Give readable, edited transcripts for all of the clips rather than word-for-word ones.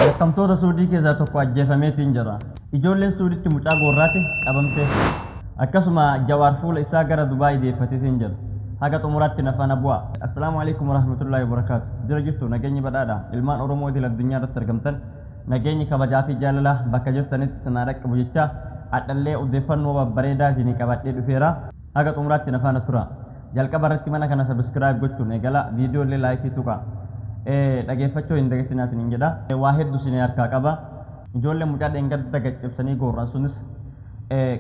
Yakkamtoota Suudii keessaa tokko ajjeefameetiin jira. Ijoolleen Suuditti mucaa gorraate qabamte. Akkasuma Jawaar fuula isaa gara Dubaay deeffateetiin jira. Haga xumuraatti nafaana bu'a. Assalaamu alaykum warahmatullahi wabarakaatu. Jira jirtu nageenyi badhaadha. Ilmaan Oromoo idil addunyaa irratti argamtan nageenyi kabajaa fi jaalala bakka jirtanitti sanaa dhaqqabu jecha adhallee odeeffannoo babbareedaa isinii qabadhee dhufeera. Haga xumuraatti nafaana tura. Jalqaba irratti mana kana subscribe gochuun eegala viidiyoo illee laayikii tuqa. Dhageeffachuu hin dagatinaa isiniin jedha. Waa hedduu isinii harkaa qaba. Ijoollee mucaa dheengadda gaccibsanii gorran sunis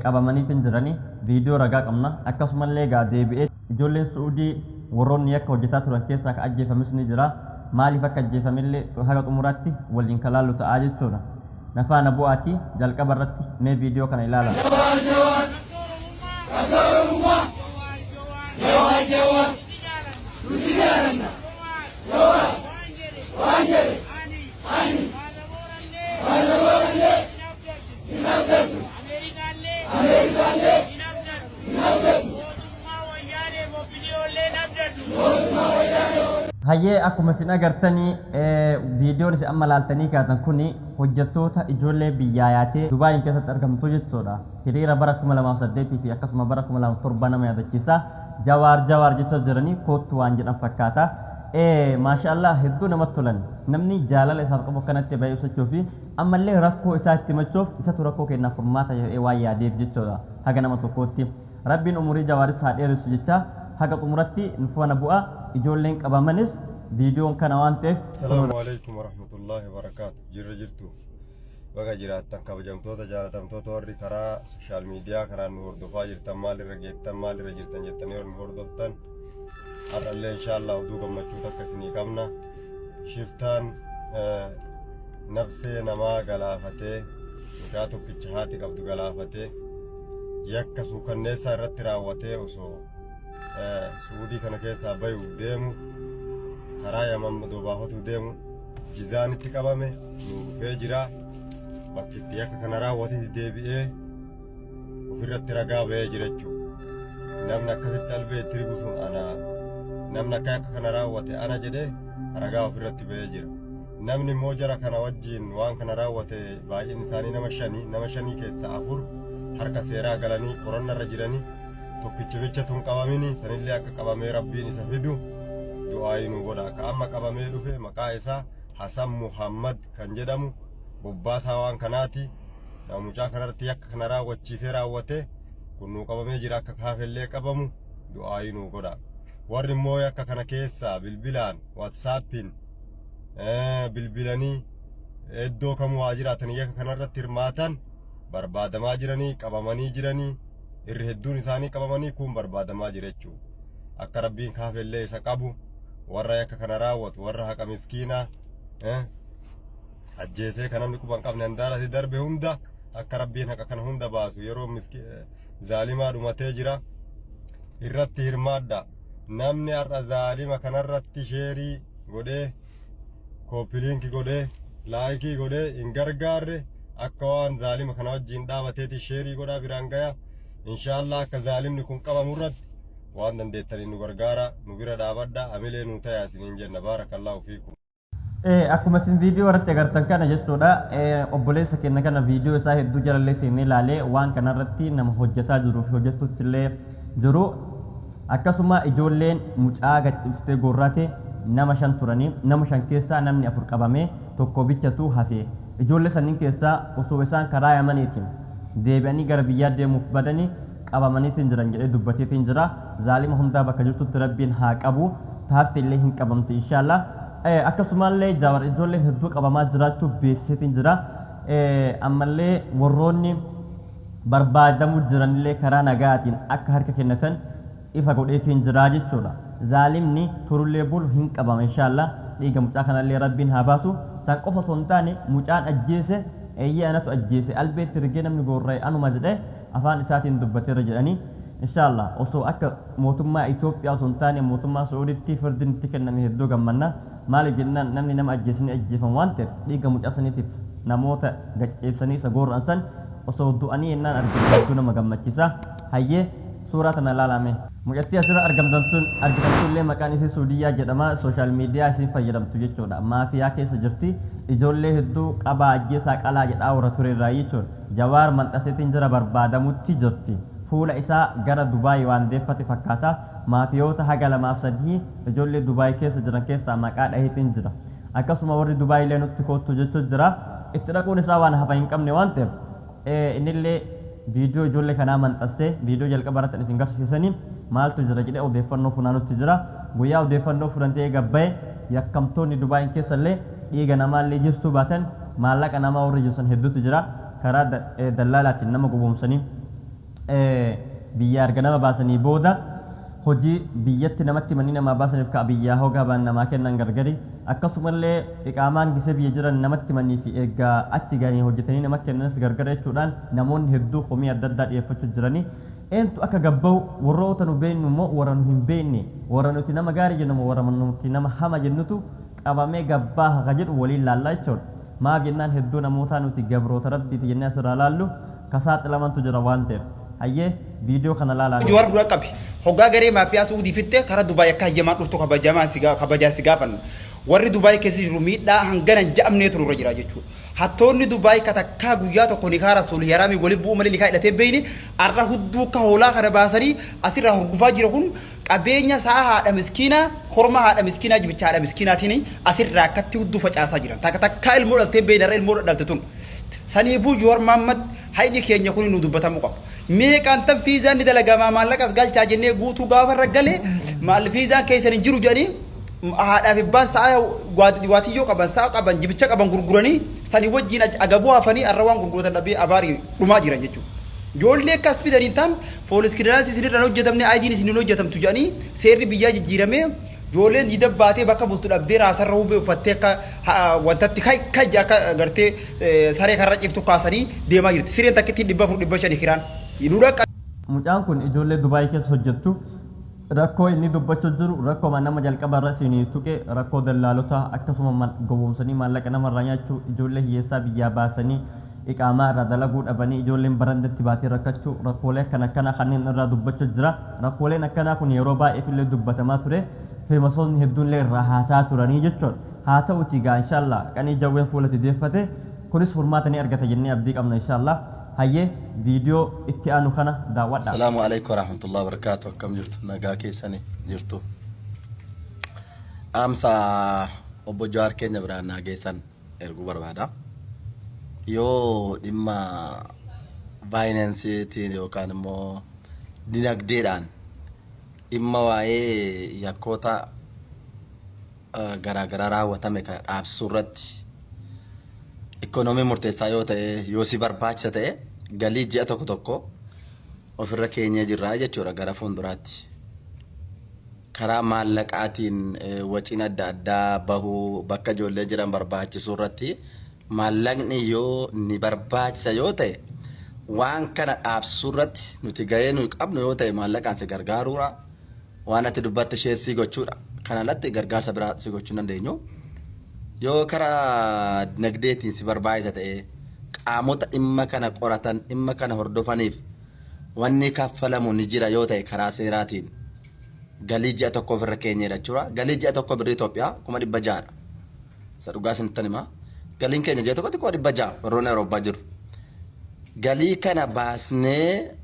qabamaniitiin jiranii viidiyoo ragaa qabna. Akkasumallee gaa deebi'ee ijoolleen Suudii warroonni akka hojjetaa turan keessaa ka ajjeefamis ni jira. Maaliif akka ajjeefamillee haga xumuraatti waliin kalaallu ta'aa jechuudha. Nafaana bu'aatii jalqaba irratti mee viidiyoo kana ilaala. Hayyee akkuma isin agartanii viidiyoon isin amma laaltanii kaatan kuni hojjettoota ijoollee biyyaa yaatee Dubaayin keessatti argamtu jechuudha. Hiriira bara 2008 fi akkasuma bara 2007 nama yaadachiisa. Jawaar jecha jiranii kootu waan jedhan fakkaata. Maashaallah hedduu namatti tolan. Namni jaalala isaaf qabu kanatti baay'ee ibsachuu fi ammallee rakkoo isaa itti himachuuf isatu rakkoo kennaaf furmaata waan yaadeef jechuudha. Haga nama tokkootti. Rabbiin umurii Jawaaris haa dheeressu jecha haga xumuratti nufaana bu'a ijoolleen qabamanis viidiyoon kana waan ta'eef. Assalaamu alaykum warahmatullahi wabarakaatu. Jirra jirtu baga jiraattan kabajamtoota jaalatamtoota warri karaa sooshaal miidiyaa karaan nu hordofaa jirtan maalirra geettan maalirra jirtan jettanii warri nu hordoftan har'allee inshaallah oduu gammachuu takka isinii qabna. Shiftaan nafsee namaa galaafatee mucaa tokkicha haati qabdu galaafatee yakka suukanneessaa irratti raawwatee osoo Suudii kana keessaa bayuu deemu karaa Yaman dobaafatu deemu jizaanitti qabame nu dhufee jira. Bakki itti yakka kana raawwate deebi'ee ofirratti ragaa ba'ee jira jechuudha. Namni akkasitti albee itti rigu sun ana namni akka yakka kana raawwate ana jedhee ragaa ofirratti ba'ee jira. Namni immoo jara kana wajjin waan kana raawwate baay'een isaanii nama shanii keessaa 4 harka seeraa galanii qorannarra jiranii. Tokkichi bicha tun qabamini sanillee akka qabamee rabbiin isa fidu du'aayi nu godha. Akka amma qabamee dhufe maqaa isaa Hasan Muhammad kan jedhamu bobbaasaa waan kanaati. Mucaa kanarratti yakka kana raawwachiisee raawwate kun nu qabamee jira akka kaafellee qabamu du'aayi nu godha. Warri immoo yakka kana keessaa bilbilaan WhatsAppiin bilbilanii iddoo kamuu haa jiraatan yakka kanarratti hirmaatan barbaadamaa jiranii qabamanii jiranii. Irri hedduun isaanii qabamanii kun barbaadamaa jira jechuudha. Akka rabbiin kaafellee isa qabu warra yakka kana raawwatu warra haqa miskiinaa ajjeesee kan namni quban qabne handaarasi darbe hunda akka rabbiin haqa kana hunda baasu yeroo zaalimaa dhumatee jira irratti hirmaadha. Namni har'a zaalima kanarratti sheerii godhee koopiliinki godhee laayikii godhee hin gargaarre akka waan zaalima kana wajjin dhaabateeti sheerii godhaa biraan gaya. Inshallah akka zaalimni kun qabamurratti waan dandeettanii nu gargaara nu bira dhaabadha amilee nu ta'a isiniin jenna barakallahu fiikum. Akkuma isin viidiyoo irratti agartan kana jechuudha obboleessa keenya kana viidiyoo isaa hedduu jalallee seenee ilaalee waan kanarratti nama hojjetaa jiruu fi hojjettutti illee jiru akkasuma ijoolleen mucaa gaccibsitee gorraate nama 5 turanii nama 5 keessaa namni 4 qabamee tokko bichatu hafe ijoollee sanniin keessaa osoo isaan karaa Yamaniitiin deebi'anii gara biyyaa deemuuf badanii qabamaniitiin jiran jedhee dubbateetiin jira. Zaalima hundaa bakka jirtutti rabbiin haa qabu taafti illee hin qabamte inshallah. Akkasumallee Jawaar ijoolleen hedduu qabamaa jiraachuu beeksiseetiin jira. Ammallee warroonni barbaadamu jiranillee karaa nagaatiin akka harka kennatan ifa godheetiin jira jechuudha. Zaalimni turullee bulu hin qabama inshallah. Dhiiga mucaa kanallee rabbiin haa baasu. San qofa osoo hin taane mucaan ajjeese eeyyee anatu ajjeese albeetti rigee namni gorra'e anuma jedhee afaan isaatiin dubbateera jedhanii inshallah osoo akka mootummaa Itoophiyaa osoo hin taane mootummaa Suudiitti firdiin itti kenname hedduu gammanna. Maaliif jennaan namni nama ajjeesanii ajjeefan waan ta'eef dhiiga mucaa saniitiif namoota gaccibsanii isa gorran san osoo du'anii yennaan arginu hedduu nama gammachiisa. Hayyee suuraa kana ilaalame mucattii asirra argamtantuun illee maqaan isii Suudiyyaa jedhama. Sooshaal miidiyaa isiin fayyadamtu jechuudha. Maafiyaa keessa jirti. ijoollee hedduu qabaa ajjeesaa qalaa jedhaa warra turerraa jechuun Jawaar manxaseetiin jira barbaadamutti jirti. Fuula isaa gara Dubaay waan deeffate fakkaata. Maafiyoota haga 2-3 ijoollee Dubaay keessa jiran keessaa maqaa dhaheetiin jira. Akkasuma warri Dubaay illee nutti kootu jechuun jira. Itti dhaquun isaa waan hafa hin qabne waan ta'eef innillee viidiyoo ijoollee kanaa manxasee viidiyoo jalqaba irratti isin garsiisanii maaltu jira jedhee odeeffannoo funaanutti jira. Guyyaa odeeffannoo fudhantee gabba'e yakkamtoonni Dubaay keessa illee dhiiga namaallee jirtu baatan maallaqa namaa warri jirsan hedduutu jira. Karaa dallaalaatiin nama gowwoomsanii biyya erga nama baasanii booda hojii biyyatti namatti manii nama baasaniif ka biyyaa hogaa baan namaa kennan gargari. Akkasumallee iqaamaan gisee biyya jiran namatti manii fi eegaa achi gahanii hojjetanii nama kennanis gargara jechuudhaan namoonni hedduu komii adda addaa dhiyeeffachuu jiranii. Eentu akka gabbaa'u warroota nu beeknu immoo warra nu hin beekne warra nuti nama gaarii jennu warra nuti nama hama jennutu qabamee gabbaa haqa jedhu waliin laallaa jechuudha. Maaf jennaan hedduu namootaa nuti gabroota rabbiiti jennee asirraa laallu kasaaxilamantu jira waan ta'eef. Hayyee viidiyoo kana laalaa. Jawaar dura qabi. Hoggaa garee maafiyaa Suudii fitte karaa Dubaay akka hayyamaa dhuftu kabajaa si gaafannu. Warri Dubaay keessa jiru miidhaa hangana hin ja'amneetu nurra jira jechuudha. Hattoonni Dubaay katakkaa guyyaa tokko ni kaara suul yaraami wali bu'u malee ni kaa hidhatee beeyni arra hudduu ka hoolaa kana baasanii asirraa hurgufaa jira kun qabeenya sa'a haadha miskiinaa korma haadha miskiinaa jibicha haadha miskiinaatiin asirraa akkatti hudduu facaasaa jiran. Takkaa ilmoo dhaltee beeyni arra ilmoo dhalte tun. Saniifuu Jawaar Mohaammed hayni keenya kun nu dubbatamuu qaba. Meeqaan tan fiizaan ni dalagamaa maallaqas galchaa jennee guutuu gaafa raggalee maal fiizaan keessan hin jiru jedhanii haadhaaf ibbaan sa'a waatiyyoo qaban sa'a qaban jibicha qaban gurguranii sanii wajjin agabuu hafanii arra waan gurguratan dhabee abaarii dhumaa jiran jechuudha. Ijoollee akkas fidaniin taan poolis kiliiraansi isinirraan hojjetamne aayidiin isinin hojjetamtu jedhanii seerri biyyaa jijjiiramee ijoolleen diida baatee bakka bultu dhabdee raasarra hubee uffattee akka wantatti kajja akka gartee saree karra ciftu kaasanii deemaa jirti. Sireen takkitti 400-500 kiraan. Mucaan kun ijoollee Dubaay keessa hojjettu rakkoo inni dubbachuu jiru rakkoo nama jalqaba irra siinii tuqe rakkoo dallaalota akkasuma gowwoomsanii maallaqa namarraa nyaachuu ijoollee hiyyeessaa biyyaa baasanii iqaamaa irraa dalaguu dhabanii ijoolleen barandatti baatee rakkachuu rakkoolee akkana kanneen irraa dubbachuu jira. Rakkooleen akkanaa kun yeroo baay'eef illee dubbatamaa ture. Feemasoonni hedduun illee irraa haasaa turanii jechuudha. Haa ta'uutii gaa inshaallah qanii jawween fuulatti deeffate kunis furmaata ni argata jennee abdii qabna inshaallah. Hayyee viidiyoo itti aanu kana daawwadha. Assalaamu alaykum warahmatullahi wabarakatuh. Akkam jirtu nagaa keessanii jirtu. Amsa obbo Jawaar keenya biraan nageessan erguu barbaada. Yoo dhimma baayinansiitiin yookaan immoo dinagdeedhaan dhimma waa'ee yakkoota garaagaraa raawwatame kan dhaabsisuu irratti ikoonoomii murteessaa yoo ta'e yoo si barbaachisa ta'e galii ji'a tokko ofirra keenyee jirraa jechuudha gara fuulduraatti. Karaa maallaqaatiin waciin adda addaa bahuu bakka ijoollee jiran barbaachisuu irratti maallaqni yoo ni barbaachisa yoo ta'e waan kana dhaabsisuu irratti nuti gahee nuyi qabnu yoo ta'e maallaqaan si gargaaruudha. Waan ati dubbatte sheersii gochuudha. Kana alatti gargaarsa biraa si gochuu dandeenyu. Yoo karaa dinagdeetiin si barbaachisa ta'e qaamota dhimma kana qoratan dhimma kana hordofaniif wanni kaffalamu ni jira yoo ta'e karaa seeraatiin galii ji'a tokko ofirra keenyee jechuudha. Galii ji'a tokko birrii Itoophiyaa 600 dha. Isa dhugaa isinitti hima. Galiin keenya ji'a tokkotti 600 warroonni Awurooppaa jiru. Galii kana baasnee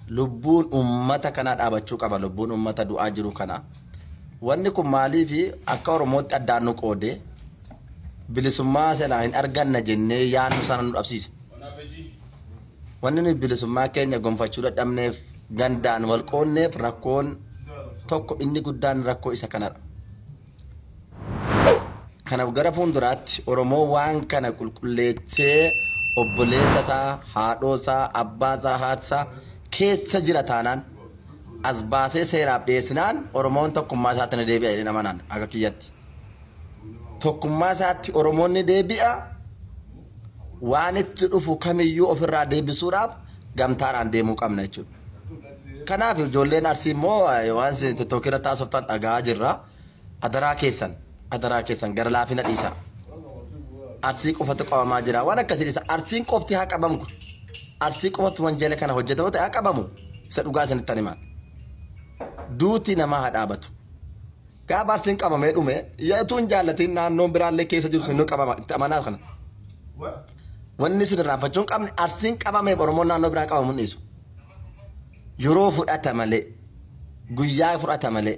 lubbuun ummata kana dhaabachuu qaba. Lubbuun ummata du'aa jiru kana. Wanni kun maaliif akka Oromootti addaan nu qoodee bilisummaa sana hin arganna jennee yaadnu sana nu dhabsiisa. Wanni nuyi bilisummaa keenya gonfachuu dadhabneef gandaan wal qoonneef rakkoon tokko inni guddaan rakkoo isa kanadha. Kanaaf gara fuulduraatti Oromoo waan kana qulqulleessee obboleessa isaa, haadhoo isaa, abbaa isaa, haati isaa keessa jira taanaan as baasee seeraaf dhiyeessinaan Oromoon tokkummaa isaatti ni deebi'a jedhanii amanaan akka kiyyatti. Tokkummaa isaatti Oromoon ni deebi'a. Waan itti dhufu kamiyyuu ofirraa deebisuudhaaf gamtaadhaan deemuu qabna jechuudha. Kanaaf ijoolleen Arsii immoo waan isin TikTokirra taasiftan dhagaa jirra. Adaraa keessan gara laafina dhiisa. Arsii qofatu qabamaa jira. Waan akkasii dhiisa. Arsiin qofti haa qabamu. Arsii qofatu wanjala kana hojjetamu ta'e haa qabamu. Isa dhugaa isinitti himaa. Duuti namaa haa dhaabatu. Gaafa arsiin qabamee dhume yaatuun jaallatiin naannoon biraallee keessa jiru sun qabama itti amanaa kana. Wanni isin irraanfachuun qabne arsiin qabamee Oromoon naannoo biraa qabamu hin dhiisu. Yeroo fudhata malee guyyaa fudhata malee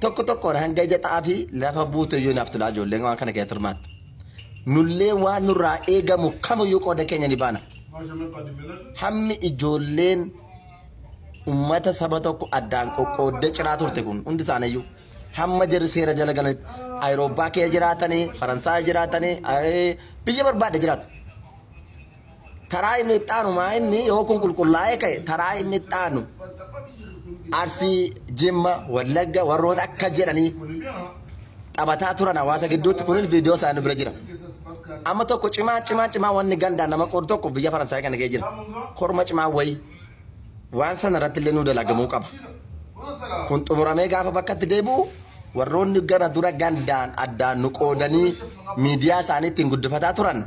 tokko tokkoon hanga ija xaa'aa fi lafa buute iyyuu naaf tulaa ijoolleen waan kana keessatti hirmaatu. Nullee waan nurraa eegamu kamiyyuu qooda keenya ni baana. Hammi ijoolleen ummata saba tokko addaan qoqqooddee ciraa turte kun hundi isaaniiyyuu hamma jirri seera jala galanitti Awurooppaa keessa jiraatanii Faransaay jiraatanii biyya barbaade jiraatu. Taraa inni ittaanu maa inni yoo kun qulqullaa'ee ka'e taraa inni ittaanu Arsii Jimma Wallagga warroota akka jedhanii taphataa turan hawaasa gidduutti kunis viidiyoo isaanii bira jira. Amma tokko cimaa wanni gandaan nama qoodu tokko biyya Faransaay kana keessa jira. Korma cimaa wayii waan sana irratti illee nu dalagamuu qaba. Kun xumuramee gaafa bakkatti deebi'u warroonni gara dura gandaan addaan nu qoodanii miidiyaa isaanii ittiin guddifataa turan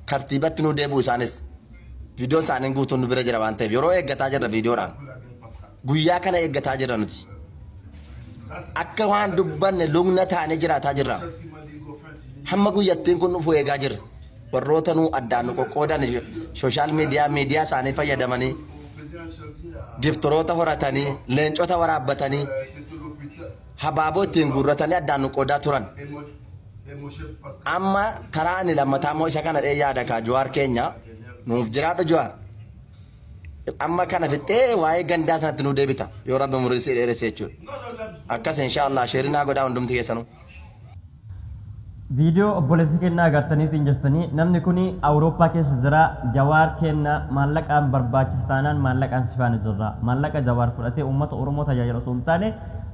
tartiibatti nu deebi'u isaanis viidiyoo isaanii guutuun nu bira jira waan ta'eef yeroo eeggataa jirra viidiyoodhaan guyyaa kana eeggataa jirra nuti. Akka waan dubbanne lugna taanee jiraataa jirra. Hamma guyyattiin kun dhufu eegaa jirra. Warroota nu addaan nu qoqqoodan sooshaal miidiyaa isaanii fayyadamanii giftoroota horatanii leencota waraabbatanii habaaboo ittiin guurratanii addaan nu qoodaa turan. Amma karaa ani lammataa immoo isa kana yaada kaa Jawaar keenya nuuf jiraadha Jawaar. Amma kana fixee waa'ee gandaa sanatti nu deebita yoo rabbi murisi dheeresse jechuudha. Akkas inshaallah sheerinaa godhaa hundumti keessanuu. Viidiyoo obboleessi kennaa agartaniitiin jirtanii namni kuni Awurooppaa keessa jira Jawaar kenna maallaqaan barbaachisa taanaan maallaqaan sifaana jirra maallaqa Jawaar fudhatee uummata Oromoo tajaajila osoo hin taane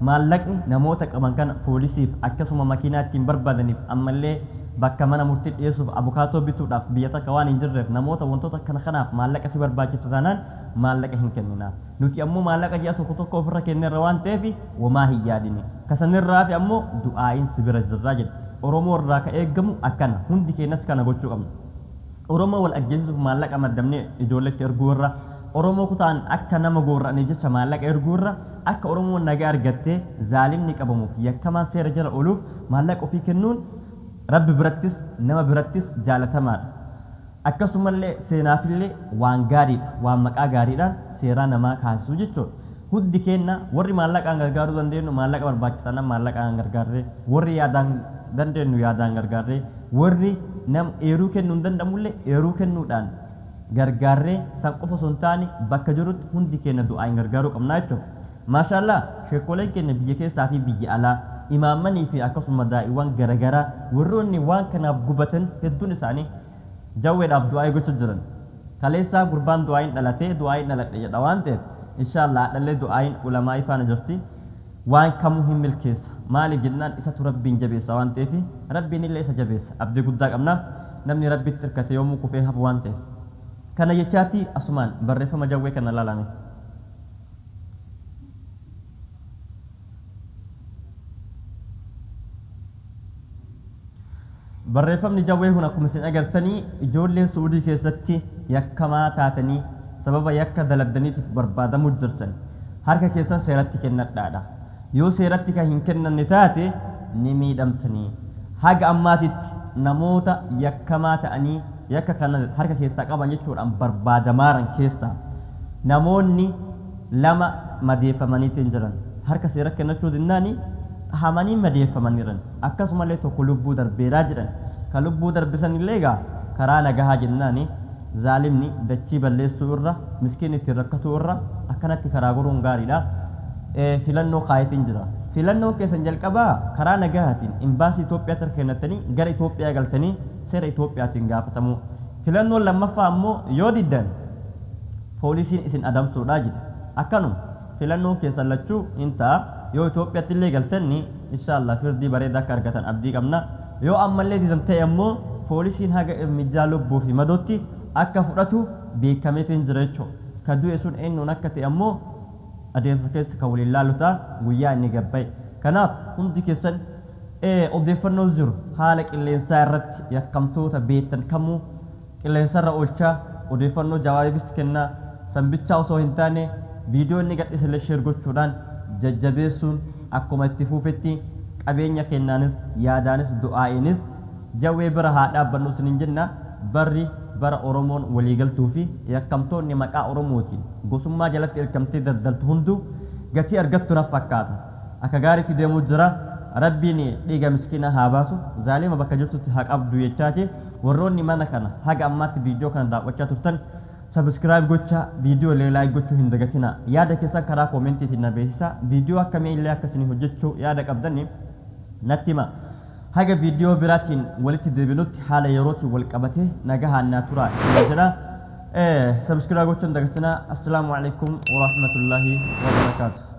maallaqni namoota qaban kana poolisiif akkasuma makiinaa ittiin barbaadaniif ammallee bakka mana murtii dhiyeessuuf abukaatoo bituudhaaf biyya takka waan hin jirreef namoota wantoota kanaaf maallaqa si barbaachisa taanaan maallaqa hin kennina nuti ammoo maallaqa ji'a tokko ofirra kennerra waan ta'eef wamaa hin yaadini kasanirraa fi ammoo du'aa'iin si bira jirraa jedha. Oromoo irraa ka eegamu akkana hundi keenyas kana gochuu qabna. Oromoo wal ajjeessuuf maallaqa maddamnee ijoolletti erguu irra Oromoo kutaan akka nama goorra'anii jecha maallaqa erguu irra akka Oromoo nagaa argattee zaalimni qabamuuf yakkamaan seera jala ooluuf maallaqa ofii kennuun Rabbi birattis nama birattis jaalatamaadha. Akkasumallee seenaafillee waan gaariidha waan maqaa gaariidhaan seeraa namaa kaasisuu jechuudha. Hundi keenya warri maallaqaan gargaaruu dandeenyu maallaqa barbaachisan maallaqaan gargaarree warri yaadaan dandeenyu yaadaan gargaarree warri nam eeruu kennuu danda'amullee eeruu kennuudhaan gargaarree san qofa osoo hin taane bakka jirutti hundi keenya du'aan gargaaruu qabna jechuudha. Maashaallah sheekoleen keenya biyya keessaa fi biyya alaa imaamanii fi akkasuma daa'iiwwan garaagaraa warroonni waan kanaaf gubatan hedduun isaanii jawweedhaaf du'aa gochuu jiran. Kaleessaa gurbaan du'aayin dhalatee du'aayin dhaladhe jedha waan ta'eef inshallah dhalee du'aayin ulamaa ifaana jirti. Waan kamuu hin milkeessa maaliif jennaan isatu rabbiin jabeessa waan ta'eef rabbiin illee isa jabeessa abdii guddaa qabna namni rabbitti hirkate yoomuu kufee hafu waan ta'eef kana jechaati asumaan barreeffama jawwee kana laalame. Barreeffamni jawwee kun akkuma isin agartanii ijoolleen Suudii keessatti yakkamaa taatanii sababa yakka daladdaniitiif barbaadamuu jirtan harka keessan seeratti kennadhaadha. Yoo seeratti kan hin kennanne taate ni miidhamtanii haga ammaatitti namoota yakkamaa ta'anii yakka kana harka keessaa qaban jechuudhaan barbaadamaaran keessaa namoonni lama madeeffamaniitiin jiran harka seera kennachuu dinnaani hamanii madeeffamaniiran akkasumallee tokko lubbuu darbeeraa jedhan ka lubbuu darbisan illee egaa karaa nagahaa jennaani zaalimni dachii balleessuu irra miskiin ittiin rakkatuu irra akkanatti karaa goruun gaariidha. Filannoo kaayetiin jira. Filannoo keessan jalqabaa karaa nagahaatiin imbaasii Itoophiyaatti kennatanii gara Itoophiyaa galtanii seera Itoophiyaatiin gaafatamu. Filannoon lammaffaa ammoo yoo diddan poolisiin isin adamsuudhaa jira. Akkanuma filannoo keessan lachuu hin ta'a yoo Itoophiyaatti illee galtanii inshallah firdii bareedaa akka argatan abdii qabna. Yoo ammallee didan ta'e ammoo poolisiin haga mijaa lubbuu fi madootti akka fudhatu beekameetiin jira jechuudha. Ka du'e sun eenyuun akka ta'e ammoo adeemsa keessa kan waliin laalutaa guyyaa inni gabba'e. Kanaaf hundi keessan odeeffannoo jiru haala qilleensaa irratti yakkamtoota beektan kamuu qilleensarra oolchaa odeeffannoo jawaabis kennaa sanbichaa osoo hin taane viidiyoo inni gadhiisellee sheer gochuudhaan jajjabeessuun akkuma itti fuufetti qabeenya kennaanis yaadaanis du'aa'inis jawwee bira haa dhaabbannu isiniin jenna barri bara Oromoon waliigaltuu fi yakkamtoonni maqaa Oromootiin gosummaa jalatti erkamtee daldaltu hundu gatii argattu naaf fakkaata akka gaariitti deemuu jira rabbiin dhiiga miskiina haa baasu zaalima bakka jirtutti haa qabdu jechaati warroonni mana kana haga ammaatti viidiyoo kana daawwachaa turtan subscribe gocha video like gochuu hin dagatina yaada keessan karaa commentiitiin na beeksisa viidiyoo akkamii illee akkasini hojjechuu yaada qabdani nattima haga viidiyoo biraatiin walitti deebinutti haala yerootti wal qabatee nagahaan naa tura jira subscribe gochuun dagatina assalamu alaikum wa rahmatullahi wa barakatuh